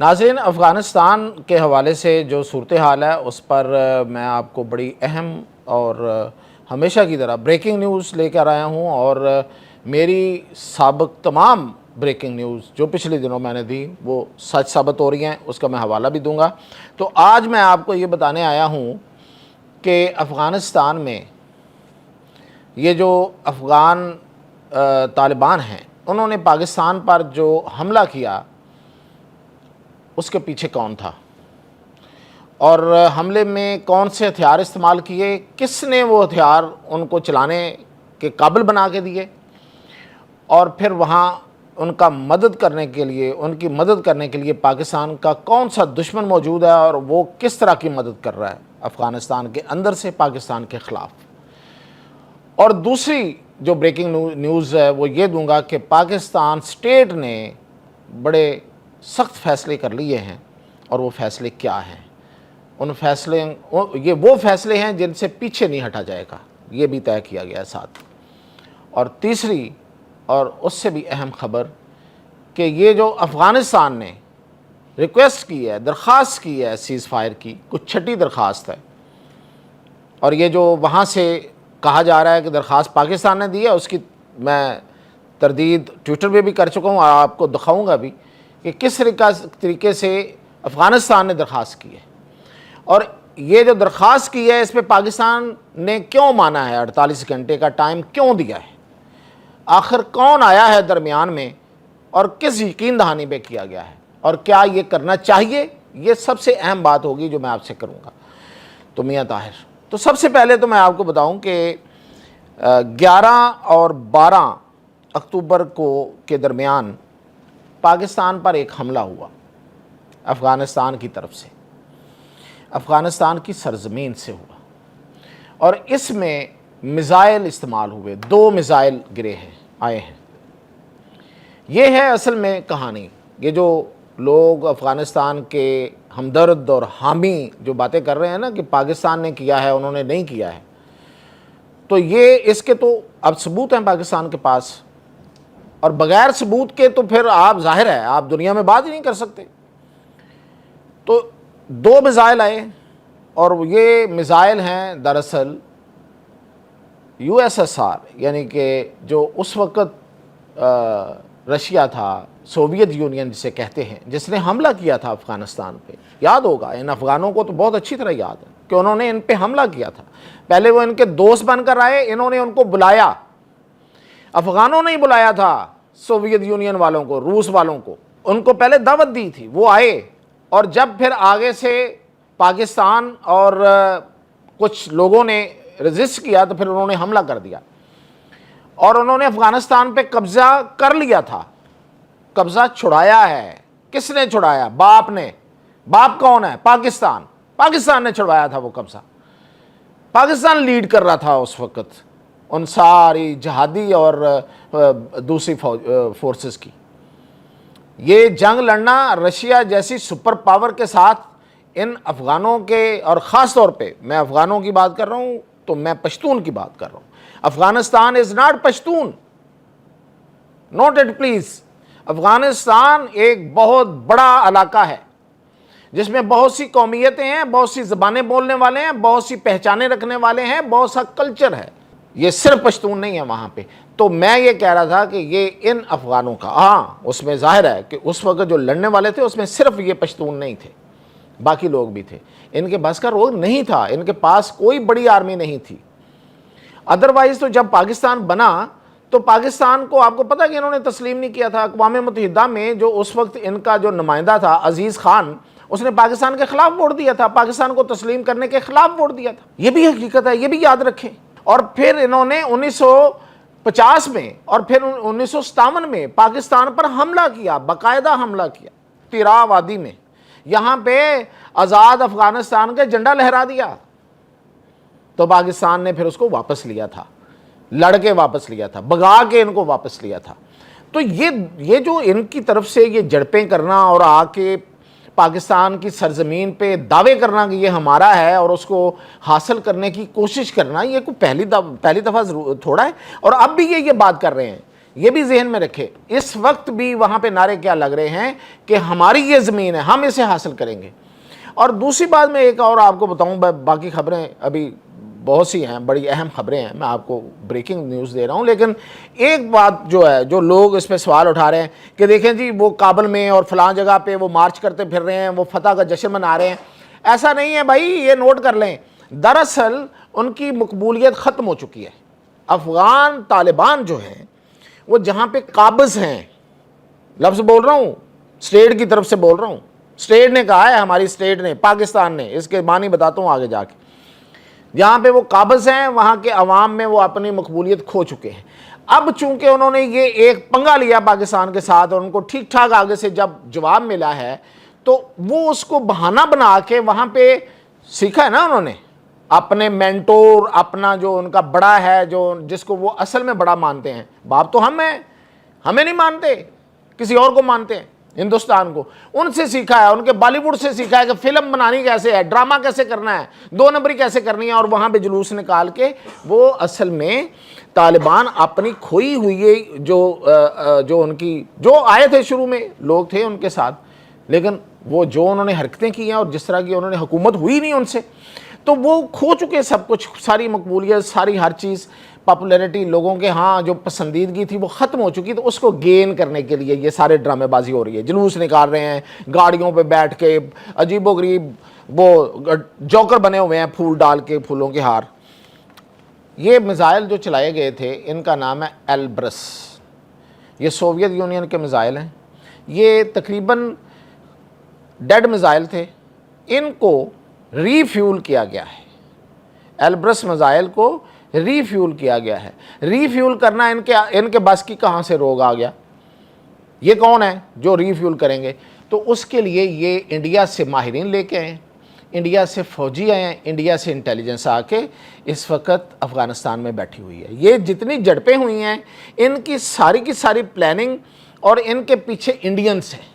ناظرین، افغانستان کے حوالے سے جو صورتحال ہے اس پر میں آپ کو بڑی اہم اور ہمیشہ کی طرح بریکنگ نیوز لے کر آیا ہوں، اور میری سابق تمام بریکنگ نیوز جو پچھلے دنوں میں نے دی وہ سچ ثابت ہو رہی ہیں، اس کا میں حوالہ بھی دوں گا۔ تو آج میں آپ کو یہ بتانے آیا ہوں کہ افغانستان میں یہ جو افغان طالبان ہیں انہوں نے پاکستان پر جو حملہ کیا اس کے پیچھے کون تھا، اور حملے میں کون سے ہتھیار استعمال کیے، کس نے وہ ہتھیار ان کو چلانے کے قابل بنا کے دیے، اور پھر وہاں ان کی مدد کرنے کے لیے پاکستان کا کون سا دشمن موجود ہے اور وہ کس طرح کی مدد کر رہا ہے افغانستان کے اندر سے پاکستان کے خلاف۔ اور دوسری جو بریکنگ نیوز ہے وہ یہ دوں گا کہ پاکستان سٹیٹ نے بڑے سخت فیصلے کر لیے ہیں، اور وہ فیصلے کیا ہیں، یہ وہ فیصلے ہیں جن سے پیچھے نہیں ہٹا جائے گا، یہ بھی طے کیا گیا ہے ساتھ۔ اور تیسری اور اس سے بھی اہم خبر کہ یہ جو افغانستان نے ریکویسٹ کی ہے، درخواست کی ہے سیز فائر کی، کچھ چھٹی درخواست ہے، اور یہ جو وہاں سے کہا جا رہا ہے کہ درخواست پاکستان نے دی ہے، اس کی میں تردید ٹویٹر پہ بھی کر چکا ہوں، اور آپ کو دکھاؤں گا بھی کہ کس طریقے سے افغانستان نے درخواست کی ہے، اور یہ جو درخواست کی ہے اس پہ پاکستان نے کیوں مانا ہے، 48 گھنٹے کا ٹائم کیوں دیا ہے، آخر کون آیا ہے درمیان میں، اور کس یقین دہانی پہ کیا گیا ہے، اور کیا یہ کرنا چاہیے، یہ سب سے اہم بات ہوگی جو میں آپ سے کروں گا۔ تو میاں طاہر، تو سب سے پہلے تو میں آپ کو بتاؤں کہ 11 اور 12 اکتوبر کے درمیان پاکستان پر ایک حملہ ہوا افغانستان کی طرف سے، افغانستان کی سرزمین سے ہوا، اور اس میں میزائل استعمال ہوئے، 2 میزائل آئے ہیں۔ یہ ہے اصل میں کہانی، یہ جو لوگ افغانستان کے ہمدرد اور حامی جو باتیں کر رہے ہیں نا کہ پاکستان نے کیا ہے انہوں نے نہیں کیا ہے، تو یہ اس کے تو اب ثبوت ہیں پاکستان کے پاس، اور بغیر ثبوت کے تو پھر آپ ظاہر ہے آپ دنیا میں بات ہی نہیں کر سکتے۔ تو 2 میزائل آئے، اور یہ میزائل ہیں دراصل USSR، یعنی کہ جو اس وقت رشیا تھا، سوویت یونین جسے کہتے ہیں، جس نے حملہ کیا تھا افغانستان پہ۔ یاد ہوگا ان افغانوں کو تو بہت اچھی طرح یاد ہے کہ انہوں نے ان پہ حملہ کیا تھا۔ پہلے وہ ان کے دوست بن کر آئے، انہوں نے ان کو بلایا، افغانوں نے ہی بلایا تھا سوویت یونین والوں کو، روس والوں کو، ان کو پہلے دعوت دی تھی، وہ آئے، اور جب پھر آگے سے پاکستان اور کچھ لوگوں نے ریزسٹ کیا تو پھر انہوں نے حملہ کر دیا، اور انہوں نے افغانستان پہ قبضہ کر لیا تھا، قبضہ چھڑایا ہے۔ کس نے چھڑایا؟ باپ نے۔ باپ کون ہے؟ پاکستان نے چھڑوایا تھا وہ قبضہ، پاکستان لیڈ کر رہا تھا اس وقت ان ساری جہادی اور دوسری فورسز کی۔ یہ جنگ لڑنا رشیا جیسی سپر پاور کے ساتھ ان افغانوں کے، اور خاص طور پہ میں افغانوں کی بات کر رہا ہوں تو میں پشتون کی بات کر رہا ہوں۔ Afghanistan is not Pashtun, note it please. Afghanistan ایک بہت بڑا علاقہ ہے جس میں بہت سی قومیتیں ہیں، بہت سی زبانیں بولنے والے ہیں، بہت سی پہچانیں رکھنے والے ہیں، بہت سا کلچر ہے، یہ صرف پشتون نہیں ہے وہاں پہ۔ تو میں یہ کہہ رہا تھا کہ یہ ان افغانوں کا، ہاں اس میں ظاہر ہے کہ اس وقت جو لڑنے والے تھے اس میں صرف یہ پشتون نہیں تھے، باقی لوگ بھی تھے، ان کے بس کا روگ نہیں تھا، ان کے پاس کوئی بڑی آرمی نہیں تھی۔ ادروائز تو جب پاکستان بنا تو پاکستان کو آپ کو پتہ کہ انہوں نے تسلیم نہیں کیا تھا۔ اقوام متحدہ میں جو اس وقت ان کا جو نمائندہ تھا عزیز خان، اس نے پاکستان کے خلاف ووٹ دیا تھا، پاکستان کو تسلیم کرنے کے خلاف ووٹ دیا تھا، یہ بھی حقیقت ہے، یہ بھی یاد رکھیں۔ اور پھر انہوں نے 1950 میں اور پھر 1957 میں پاکستان پر حملہ کیا، باقاعدہ حملہ کیا تیرا وادی میں، یہاں پہ آزاد افغانستان کا جھنڈا لہرا دیا، تو پاکستان نے پھر اس کو واپس لیا تھا، لڑ کے واپس لیا تھا، بگا کے ان کو واپس لیا تھا۔ تو یہ جو ان کی طرف سے یہ جھڑپیں کرنا اور آ کے پاکستان کی سرزمین پہ دعوے کرنا کہ یہ ہمارا ہے اور اس کو حاصل کرنے کی کوشش کرنا، یہ کوئی پہلی دفعہ تھوڑا ہے، اور اب بھی یہ بات کر رہے ہیں یہ بھی ذہن میں رکھے. اس وقت بھی وہاں پہ نعرے کیا لگ رہے ہیں کہ ہماری یہ زمین ہے, ہم اسے حاصل کریں گے. اور دوسری بات میں ایک اور آپ کو بتاؤں, باقی خبریں ابھی بہت سی ہیں, بڑی اہم خبریں ہیں, میں آپ کو بریکنگ نیوز دے رہا ہوں, لیکن ایک بات جو ہے, جو لوگ اس پہ سوال اٹھا رہے ہیں کہ دیکھیں جی وہ کابل میں اور فلاں جگہ پہ وہ مارچ کرتے پھر رہے ہیں, وہ فتح کا جشن منا رہے ہیں. ایسا نہیں ہے بھائی, یہ نوٹ کر لیں, دراصل ان کی مقبولیت ختم ہو چکی ہے. افغان طالبان جو ہیں وہ جہاں پہ قابض ہیں, لفظ بول رہا ہوں, اسٹیٹ کی طرف سے بول رہا ہوں, اسٹیٹ نے کہا ہے, ہماری اسٹیٹ نے, پاکستان نے, اس کے معنی بتاتا ہوں آگے جا کے, جہاں پہ وہ قابض ہیں وہاں کے عوام میں وہ اپنی مقبولیت کھو چکے ہیں. اب چونکہ انہوں نے یہ ایک پنگا لیا پاکستان کے ساتھ اور ان کو ٹھیک ٹھاک آگے سے جب جواب ملا ہے, تو وہ اس کو بہانہ بنا کے وہاں پہ سیکھا ہے نا انہوں نے, اپنے مینٹور, اپنا جو ان کا بڑا ہے, جو جس کو وہ اصل میں بڑا مانتے ہیں. باپ تو ہم ہیں, ہمیں نہیں مانتے, کسی اور کو مانتے ہیں, ہندوستان کو. ان سے سیکھا ہے, ان کے بالی ووڈ سے سیکھا ہے کہ فلم بنانی کیسے ہے, ڈرامہ کیسے کرنا ہے, 2 نمبری کیسے کرنی ہے, اور وہاں پہ جلوس نکال کے وہ اصل میں طالبان اپنی کھوئی ہوئی جو ان کی جو آئے تھے شروع میں لوگ تھے ان کے ساتھ, لیکن وہ جو انہوں نے حرکتیں کی ہیں اور جس طرح کی انہوں نے حکومت ہوئی نہیں ان سے, تو وہ کھو چکے سب کچھ, ساری مقبولیت, ساری ہر چیز, پاپولیرٹی, لوگوں کے ہاں جو پسندیدگی تھی وہ ختم ہو چکی. تو اس کو گین کرنے کے لیے یہ سارے ڈرامے بازی ہو رہی ہے, جلوس نکال رہے ہیں, گاڑیوں پہ بیٹھ کے عجیب و غریب وہ جوکر بنے ہوئے ہیں, پھول ڈال کے, پھولوں کے ہار. یہ میزائل جو چلائے گئے تھے ان کا نام ہے ایلبرس, یہ سوویت یونین کے میزائل ہیں, یہ تقریباً ڈیڈ میزائل تھے, ان کو ری فیول کیا گیا ہے. ایلبرس میزائل کو ری فیول کیا گیا ہے. ری فیول کرنا ان کے بس کی کہاں سے روگ آ گیا, یہ کون ہے جو ری فیول کریں گے؟ تو اس کے لیے یہ انڈیا سے ماہرین لے کے آئے, انڈیا سے فوجی آئے ہیں, انڈیا سے انٹیلیجنس آ کے اس وقت افغانستان میں بیٹھی ہوئی ہے. یہ جتنی جھڑپیں ہوئی ہیں ان کی ساری پلاننگ اور ان کے پیچھے انڈینس ہیں.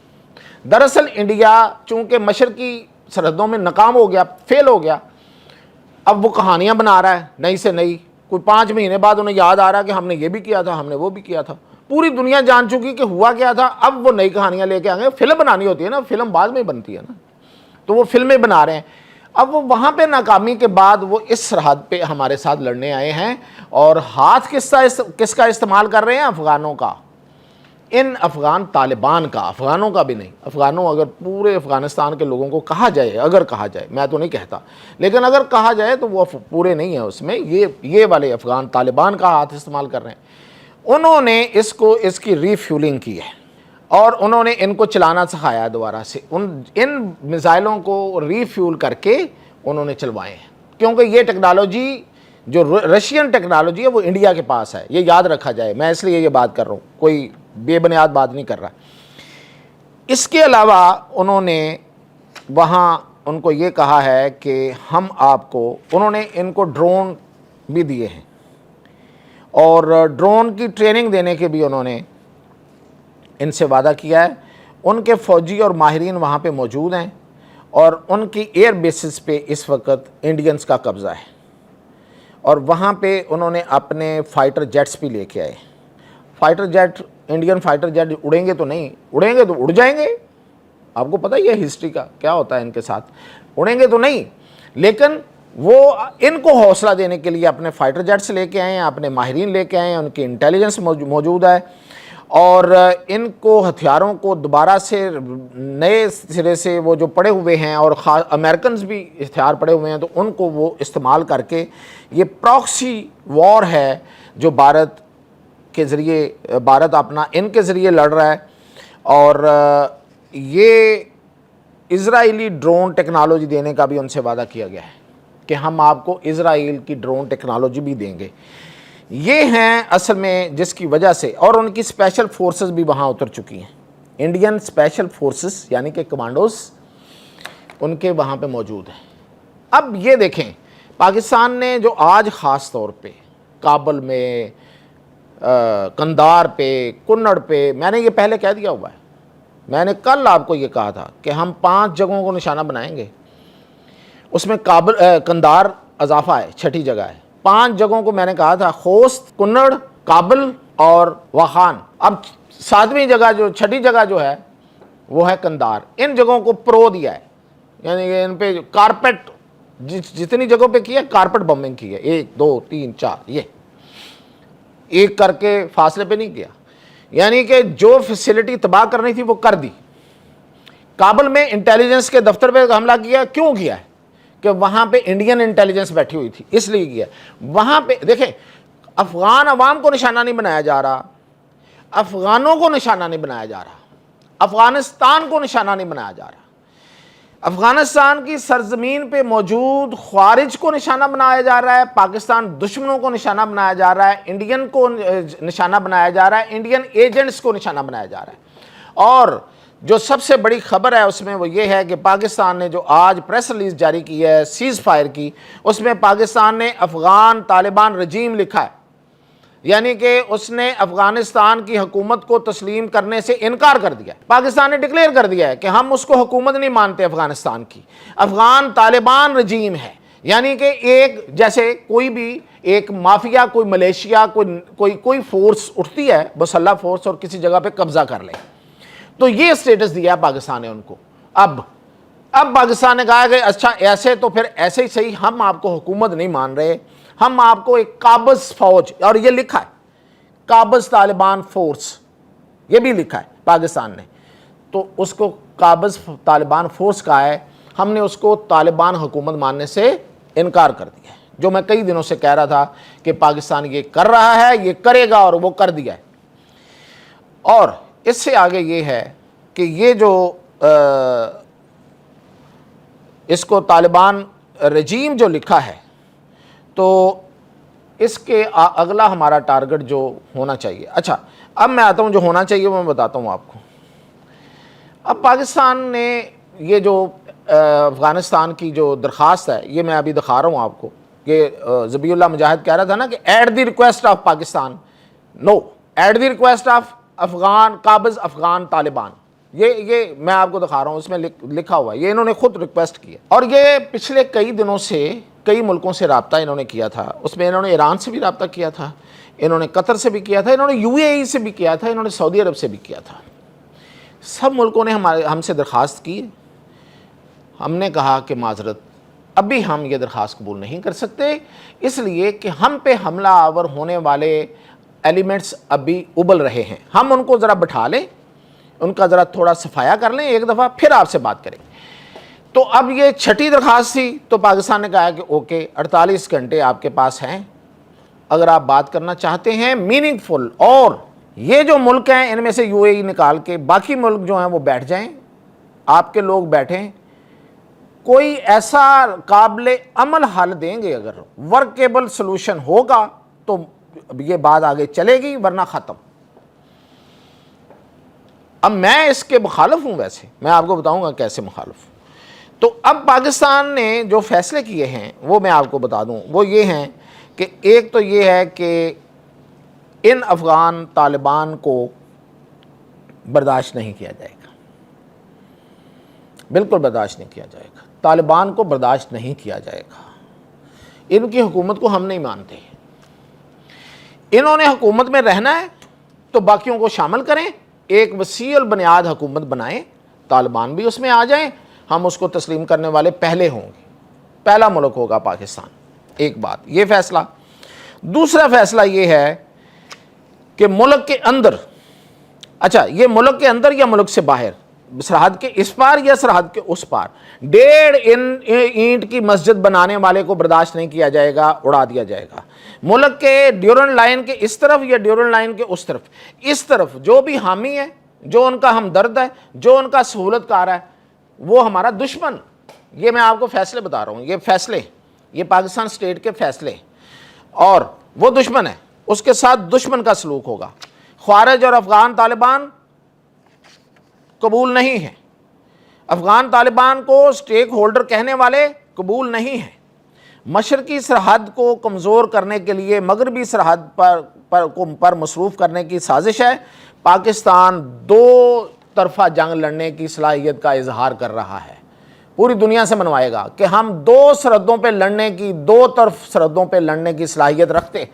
دراصل انڈیا چونکہ مشرقی سرحدوں میں ناکام ہو گیا, فیل ہو گیا, اب وہ کہانیاں بنا رہا ہے نئی سے نئی. کوئی 5 مہینے بعد انہیں یاد آ رہا کہ ہم نے یہ بھی کیا تھا, ہم نے وہ بھی کیا تھا. پوری دنیا جان چکی کہ ہوا کیا تھا, اب وہ نئی کہانیاں لے کے آ گئے. فلم بنانی ہوتی ہے نا, فلم بعد میں بنتی ہے نا, تو وہ فلمیں بنا رہے ہیں. اب وہ وہاں پہ ناکامی کے بعد وہ اس سرحد پہ ہمارے ساتھ لڑنے آئے ہیں, اور ہاتھ کس کا استعمال کر رہے ہیں؟ افغانوں کا, ان افغان طالبان کا, افغانوں کا بھی نہیں. افغانوں اگر پورے افغانستان کے لوگوں کو کہا جائے, اگر کہا جائے, میں تو نہیں کہتا, لیکن اگر کہا جائے تو وہ پورے نہیں ہیں اس میں. یہ والے افغان طالبان کا ہاتھ استعمال کر رہے ہیں. انہوں نے اس کی ری فیولنگ کی ہے, اور انہوں نے ان کو چلانا سکھایا دوبارہ سے. ان میزائلوں کو ری فیول کر کے انہوں نے چلوائے ہیں, کیونکہ یہ ٹیکنالوجی جو رشین ٹیکنالوجی ہے وہ انڈیا کے پاس ہے. یہ یاد رکھا جائے, میں اس لیے یہ بات کر رہا ہوں, کوئی بے بنیاد بات نہیں کر رہا. اس کے علاوہ انہوں نے وہاں ان کو یہ کہا ہے کہ ہم آپ کو, انہوں نے ان کو ڈرون بھی دیے ہیں, اور ڈرون کی ٹریننگ دینے کے بھی انہوں نے ان سے وعدہ کیا ہے. ان کے فوجی اور ماہرین وہاں پہ موجود ہیں, اور ان کی ایئر بیسز پہ اس وقت انڈینز کا قبضہ ہے, اور وہاں پہ انہوں نے اپنے فائٹر جیٹس بھی لے کے آئے. Fighter jet, Indian fighter jet اڑیں گے تو نہیں, اڑیں گے تو اڑ جائیں گے. آپ کو پتہ ہی ہے ہسٹری کا کیا ہوتا ہے ان کے ساتھ, اڑیں گے تو نہیں, لیکن وہ ان کو حوصلہ دینے کے لیے اپنے فائٹر جیٹس لے کے آئے ہیں, اپنے ماہرین لے کے آئے ہیں, ان کی انٹیلیجنس موجود ہے, اور ان کو ہتھیاروں کو دوبارہ سے نئے سرے سے وہ جو پڑے ہوئے ہیں, اور امریکنز بھی ہتھیار پڑے ہوئے ہیں, تو ان کو وہ استعمال کر کے یہ پراکسی وار ہے جو بھارت کے ذریعے, بھارت اپنا ان کے ذریعے لڑ رہا ہے. اور یہ اسرائیلی ڈرون ٹیکنالوجی دینے کا بھی ان سے وعدہ کیا گیا ہے کہ ہم آپ کو اسرائیل کی ڈرون ٹیکنالوجی بھی دیں گے. یہ ہیں اصل میں جس کی وجہ سے, اور ان کی اسپیشل فورسز بھی وہاں اتر چکی ہیں. انڈین اسپیشل فورسز یعنی کہ کمانڈوز ان کے وہاں پہ موجود ہیں. اب یہ دیکھیں, پاکستان نے جو آج خاص طور پہ کابل میں, کندار پہ, کنڑ پہ, میں نے یہ پہلے کہہ دیا ہوا ہے, میں نے کل آپ کو یہ کہا تھا کہ ہم 5 جگہوں کو نشانہ بنائیں گے. اس میں کندار اضافہ ہے, 6ٹھی جگہ ہے. 5 جگہوں کو میں نے کہا تھا, خوست, کنڑ, کابل اور واخان. اب 7ویں جگہ جو 6ٹھی جگہ جو ہے وہ ہے قندار. ان جگہوں کو پرو دیا ہے, یعنی کہ ان پہ کارپیٹ جتنی جگہوں پہ کیا کارپیٹ بمبنگ کی ہے, 1 2 3 4 یہ ایک کر کے فاصلے پہ نہیں کیا, یعنی کہ جو فیسلٹی تباہ کرنی تھی وہ کر دی. کابل میں انٹیلیجنس کے دفتر پہ حملہ کیا, کیوں کیا ہے؟ کہ وہاں پہ انڈین انٹیلیجنس بیٹھی ہوئی تھی, اس لیے کیا. وہاں پہ دیکھیں افغان عوام کو نشانہ نہیں بنایا جا رہا, افغانوں کو نشانہ نہیں بنایا جا رہا, افغانستان کو نشانہ نہیں بنایا جا رہا, افغانستان کی سرزمین پہ موجود خوارج کو نشانہ بنایا جا رہا ہے, پاکستان دشمنوں کو نشانہ بنایا جا رہا ہے, انڈین کو نشانہ بنایا جا رہا ہے, انڈین ایجنٹس کو نشانہ بنایا جا رہا ہے. اور جو سب سے بڑی خبر ہے اس میں وہ یہ ہے کہ پاکستان نے جو آج پریس ریلیز جاری کی ہے سیز فائر کی, اس میں پاکستان نے افغان طالبان رجیم لکھا ہے, یعنی کہ اس نے افغانستان کی حکومت کو تسلیم کرنے سے انکار کر دیا. پاکستان نے ڈکلیئر کر دیا ہے کہ ہم اس کو حکومت نہیں مانتے افغانستان کی, افغان طالبان رجیم ہے. یعنی کہ ایک جیسے کوئی بھی ایک مافیا, کوئی ملیشیا, کوئی فورس اٹھتی ہے مسلح فورس اور کسی جگہ پہ قبضہ کر لے, تو یہ اسٹیٹس دیا ہے پاکستان نے ان کو. اب پاکستان نے کہا کہ اچھا ایسے تو پھر ایسے ہی صحیح, ہم آپ کو حکومت نہیں مان رہے, ہم آپ کو ایک قابض فوج, اور یہ لکھا ہے قابض طالبان فورس, یہ بھی لکھا ہے پاکستان نے, تو اس کو قابض طالبان فورس کہا ہے. ہم نے اس کو طالبان حکومت ماننے سے انکار کر دیا ہے, جو میں کئی دنوں سے کہہ رہا تھا کہ پاکستان یہ کر رہا ہے, یہ کرے گا, اور وہ کر دیا ہے. اور اس سے آگے یہ ہے کہ یہ جو اس کو طالبان رجیم جو لکھا ہے, تو اس کے اگلا ہمارا ٹارگٹ جو ہونا چاہیے. اچھا اب میں آتا ہوں جو ہونا چاہیے وہ میں بتاتا ہوں آپ کو. اب پاکستان نے یہ جو افغانستان کی جو درخواست ہے, یہ میں ابھی دکھا رہا ہوں آپ کو, یہ ذبیح اللہ مجاہد کہہ رہا تھا نا کہ at the request of Pakistan, no, at the request of Afghan قابض افغان طالبان, یہ میں آپ کو دکھا رہا ہوں, اس میں لکھا ہوا ہے, یہ انہوں نے خود ریکویسٹ کی ہے. اور یہ پچھلے کئی دنوں سے کئی ملکوں سے رابطہ انہوں نے کیا تھا. اس میں انہوں نے ایران سے بھی رابطہ کیا تھا, انہوں نے قطر سے بھی کیا تھا, انہوں نے UAE سے بھی کیا تھا, انہوں نے سعودی عرب سے بھی کیا تھا. سب ملکوں نے ہم سے درخواست کی. ہم نے کہا کہ معذرت ابھی ہم یہ درخواست قبول نہیں کر سکتے, اس لیے کہ ہم پہ حملہ آور ہونے والے ایلیمنٹس ابھی ابل رہے ہیں. ہم ان کو ذرا بٹھا لیں, ان کا ذرا تھوڑا صفایا کر لیں ایک دفعہ, پھر آپ سے بات کریں. تو اب یہ 6ٹھی درخواست تھی, تو پاکستان نے کہا کہ اوکے 48 گھنٹے آپ کے پاس ہیں, اگر آپ بات کرنا چاہتے ہیں میننگ فل. اور یہ جو ملک ہیں ان میں سے UAE نکال کے باقی ملک جو ہیں وہ بیٹھ جائیں, آپ کے لوگ بیٹھیں, کوئی ایسا قابل عمل حل دیں گے, اگر ورکیبل سلوشن ہوگا تو یہ بات آگے چلے گی, ورنہ ختم. اب میں اس کے مخالف ہوں, ویسے میں آپ کو بتاؤں گا کیسے مخالف ہوں. تو اب پاکستان نے جو فیصلے کیے ہیں وہ میں آپ کو بتا دوں, وہ یہ ہیں کہ ایک تو یہ ہے کہ ان افغان طالبان کو برداشت نہیں کیا جائے گا, بالکل برداشت نہیں کیا جائے گا, طالبان کو برداشت نہیں کیا جائے گا. ان کی حکومت کو ہم نہیں مانتے. انہوں نے حکومت میں رہنا ہے تو باقیوں کو شامل کریں, ایک وسیع البنیاد حکومت بنائیں, طالبان بھی اس میں آ جائیں, ہم اس کو تسلیم کرنے والے پہلے ہوں گے, پہلا ملک ہوگا پاکستان. ایک بات یہ فیصلہ. دوسرا فیصلہ یہ ہے کہ ملک کے اندر, اچھا یہ ملک کے اندر یا ملک سے باہر, سرحد کے اس پار یا سرحد کے اس پار, 1.5 اینٹ کی مسجد بنانے والے کو برداشت نہیں کیا جائے گا, اڑا دیا جائے گا. ملک کے ڈیورنڈ لائن کے اس طرف یا ڈیورنڈ لائن کے اس طرف جو بھی حامی ہے, جو ان کا ہمدرد ہے, جو ان کا سہولت کار ہے, وہ ہمارا دشمن. یہ میں آپ کو فیصلے بتا رہا ہوں, یہ فیصلے, یہ پاکستان اسٹیٹ کے فیصلے, اور وہ دشمن ہے, اس کے ساتھ دشمن کا سلوک ہوگا. خوارج اور افغان طالبان قبول نہیں ہیں, افغان طالبان کو سٹیک ہولڈر کہنے والے قبول نہیں ہیں. مشرقی سرحد کو کمزور کرنے کے لیے مغربی سرحد پر مصروف کرنے کی سازش ہے. پاکستان 2 طرفہ جنگ لڑنے کی صلاحیت کا اظہار کر رہا ہے, پوری دنیا سے منوائے گا کہ ہم 2 سرحدوں پہ لڑنے کی, 2 طرف سرحدوں پہ لڑنے کی صلاحیت رکھتے,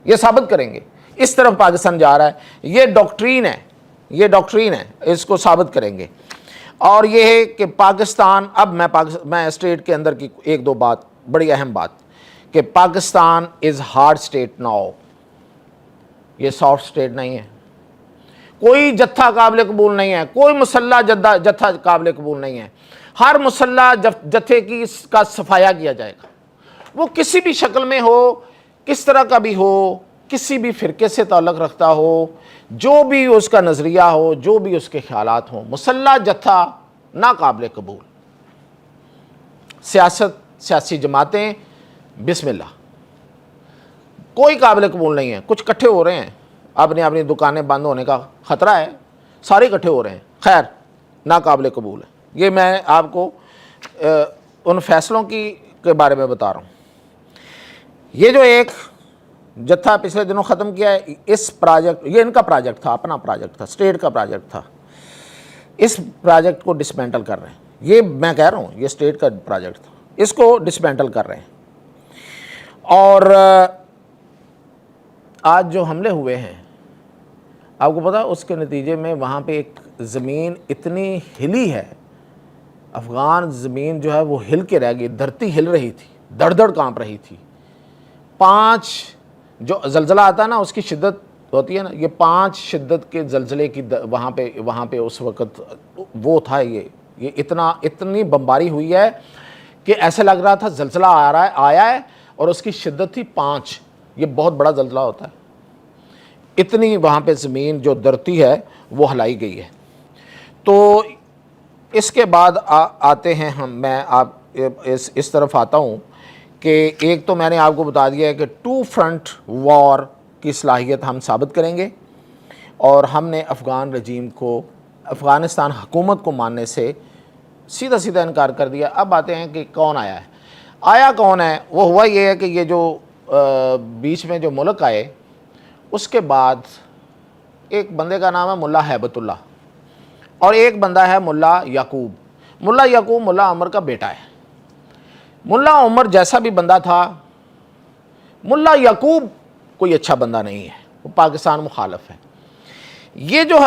یہ ثابت کریں گے. اس طرف پاکستان جا رہا ہے، یہ ڈاکٹرین ہے، یہ ڈاکٹرین ہے، اس کو ثابت کریں گے۔ اور یہ ہے کہ پاکستان، اب میں اسٹیٹ کے اندر کی ایک دو بات، بڑی اہم بات، کہ Pakistan is hard state now, یہ سافٹ اسٹیٹ نہیں ہے، کوئی جتھا قابل قبول نہیں ہے، کوئی مسلح جتھا قابل قبول نہیں ہے۔ ہر مسلح جتھے کا صفایا کیا جائے گا، وہ کسی بھی شکل میں ہو، کس طرح کا بھی ہو، کسی بھی فرقے سے تعلق رکھتا ہو، جو بھی اس کا نظریہ ہو، جو بھی اس کے خیالات ہوں، مسلح جتھا ناقابل قبول۔ سیاسی جماعتیں بسم اللہ، کوئی قابل قبول نہیں ہے۔ کچھ کٹھے ہو رہے ہیں، اپنی دکانیں بند ہونے کا خطرہ ہے، سارے کٹھے ہو رہے ہیں، خیر ناقابل قبول ہے۔ یہ میں آپ کو ان فیصلوں کے بارے میں بتا رہا ہوں۔ یہ جو ایک جتھا پچھلے دنوں ختم کیا ہے، اس پروجیکٹ، یہ ان کا پروجیکٹ تھا، اپنا پروجیکٹ تھا، اسٹیٹ کا پروجیکٹ تھا، اس پروجیکٹ کو ڈسمینٹل کر رہے ہیں۔ یہ میں کہہ رہا ہوں یہ اسٹیٹ کا پروجیکٹ تھا، اس کو ڈسمینٹل کر رہے ہیں۔ اور آج جو حملے ہوئے ہیں، آپ کو پتا اس کے نتیجے میں وہاں پہ ایک زمین اتنی ہلی ہے، افغان زمین جو ہے وہ ہل کے رہ گئی، دھرتی ہل رہی تھی، دڑ دڑ کانپ رہی تھی۔ 5 جو زلزلہ آتا ہے نا، اس کی شدت ہوتی ہے نا، یہ 5 شدت کے زلزلے کی وہاں پہ اس وقت وہ تھا، یہ اتنی بمباری ہوئی ہے کہ ایسا لگ رہا تھا زلزلہ آیا ہے، اور اس کی شدت تھی 5۔ یہ بہت بڑا زلزلہ ہوتا ہے، اتنی وہاں پہ زمین جو دھرتی ہے وہ ہلائی گئی ہے۔ تو اس کے بعد آتے ہیں میں اس طرف آتا ہوں کہ ایک تو میں نے آپ کو بتا دیا ہے کہ 2 فرنٹ وار کی صلاحیت ہم ثابت کریں گے، اور ہم نے افغان رجیم کو، افغانستان حکومت کو ماننے سے سیدھا انکار کر دیا۔ اب آتے ہیں کہ کون آیا ہے، آیا کون ہے؟ وہ ہوا یہ ہے کہ یہ جو بیچ میں جو ملک آئے، اس کے بعد ایک بندے کا نام ہے ملا ہیبت اللہ، اور ایک بندہ ہے ملا یعقوب۔ ملا یعقوب ملا عمر کا بیٹا ہے۔ ملا عمر جیسا بھی بندہ تھا، ملا یعقوب کوئی اچھا بندہ نہیں ہے، وہ پاکستان مخالف ہے۔ یہ جو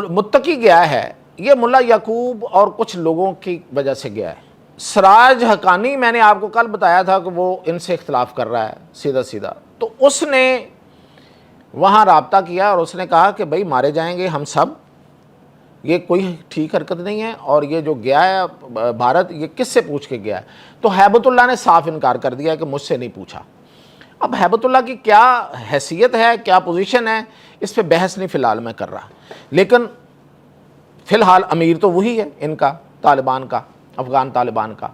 متقی گیا ہے، یہ ملا یعقوب اور کچھ لوگوں کی وجہ سے گیا ہے۔ سراج حقانی، میں نے آپ کو کل بتایا تھا کہ وہ ان سے اختلاف کر رہا ہے سیدھا، تو اس نے وہاں رابطہ کیا اور اس نے کہا کہ بھائی مارے جائیں گے ہم سب، یہ کوئی ٹھیک حرکت نہیں ہے، اور یہ جو گیا ہے بھارت، یہ کس سے پوچھ کے گیا ہے؟ تو ہیبت اللہ نے صاف انکار کر دیا کہ مجھ سے نہیں پوچھا۔ اب ہیبت اللہ کی کیا حیثیت ہے، کیا پوزیشن ہے، اس پہ بحث نہیں فی الحال میں کر رہا، لیکن فی الحال امیر تو وہی ہے ان کا، طالبان کا، افغان طالبان کا۔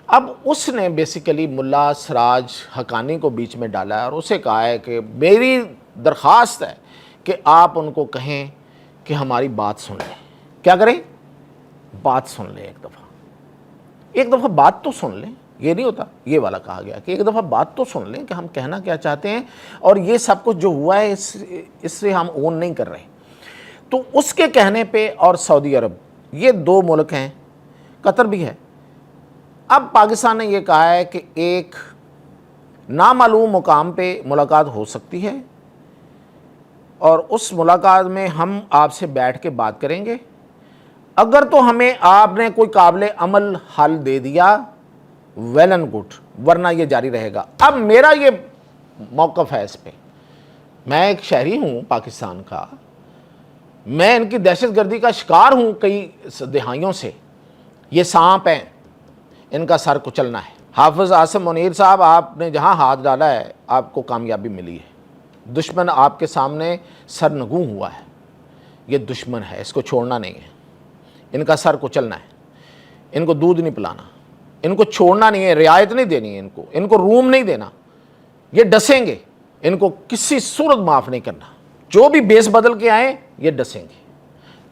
اب اس نے بیسیکلی ملا سراج حقانی کو بیچ میں ڈالا ہے، اور اسے کہا ہے کہ میری درخواست ہے کہ آپ ان کو کہیں کہ ہماری بات سن لیں۔ کیا کریں؟ بات سن لیں، ایک دفعہ بات تو سن لیں۔ یہ نہیں ہوتا، یہ والا کہا گیا کہ ایک دفعہ بات تو سن لیں کہ ہم کہنا کیا چاہتے ہیں، اور یہ سب کچھ جو ہوا ہے اس سے ہم اون نہیں کر رہے۔ تو اس کے کہنے پہ، اور سعودی عرب، یہ 2 ملک ہیں، قطر بھی ہے۔ اب پاکستان نے یہ کہا ہے کہ ایک نامعلوم مقام پہ ملاقات ہو سکتی ہے، اور اس ملاقات میں ہم آپ سے بیٹھ کے بات کریں گے، اگر تو ہمیں آپ نے کوئی قابل عمل حل دے دیا ویل اینڈ گڈ، ورنہ یہ جاری رہے گا۔ اب میرا یہ موقف ہے اس پہ، میں ایک شہری ہوں پاکستان کا، میں ان کی دہشت گردی کا شکار ہوں کئی دہائیوں سے، یہ سانپ ہیں، ان کا سر کچلنا ہے۔ حافظ عاصم منیر صاحب، آپ نے جہاں ہاتھ ڈالا ہے آپ کو کامیابی ملی ہے، دشمن آپ کے سامنے سرنگوں ہوا ہے، یہ دشمن ہے، اس کو چھوڑنا نہیں ہے، ان کا سر کچلنا ہے، ان کو دودھ نہیں پلانا، ان کو چھوڑنا نہیں ہے، رعایت نہیں دینی ہے، ان کو روم نہیں دینا، یہ ڈسیں گے، ان کو کسی صورت معاف نہیں کرنا، جو بھی بیس بدل کے آئیں یہ ڈسیں گے۔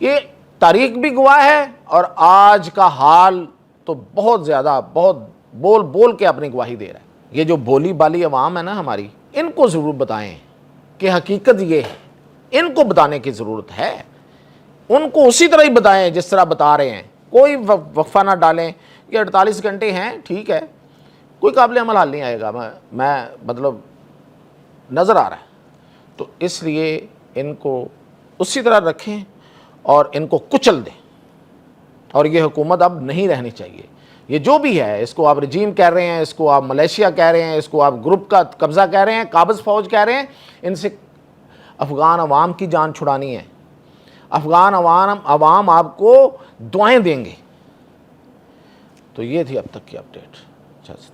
یہ تاریخ بھی گواہ ہے، اور آج کا حال تو بہت زیادہ، بہت بول کے اپنی گواہی دے رہا ہے۔ یہ جو بولی بالی عوام ہے نا ہماری، ان کو ضرور بتائیں کہ حقیقت یہ ہے، ان کو بتانے کی ضرورت ہے، ان کو اسی طرح ہی بتائیں جس طرح بتا رہے ہیں، کوئی وقفہ نہ ڈالیں۔ یہ 48 گھنٹے ہیں، ٹھیک ہے، کوئی قابل عمل حل نہیں آئے گا، میں مطلب نظر آ رہا ہے، تو اس لیے ان کو اسی طرح رکھیں اور ان کو کچل دیں، اور یہ حکومت اب نہیں رہنی چاہیے۔ یہ جو بھی ہے، اس کو آپ رجیم کہہ رہے ہیں، اس کو آپ ملیشیا کہہ رہے ہیں، اس کو آپ گروپ کا قبضہ کہہ رہے ہیں، قابض فوج کہہ رہے ہیں، ان سے افغان عوام کی جان چھڑانی ہے۔ افغان عوام آپ کو دعائیں دیں گے۔ تو یہ تھی اب تک کی اپڈیٹ۔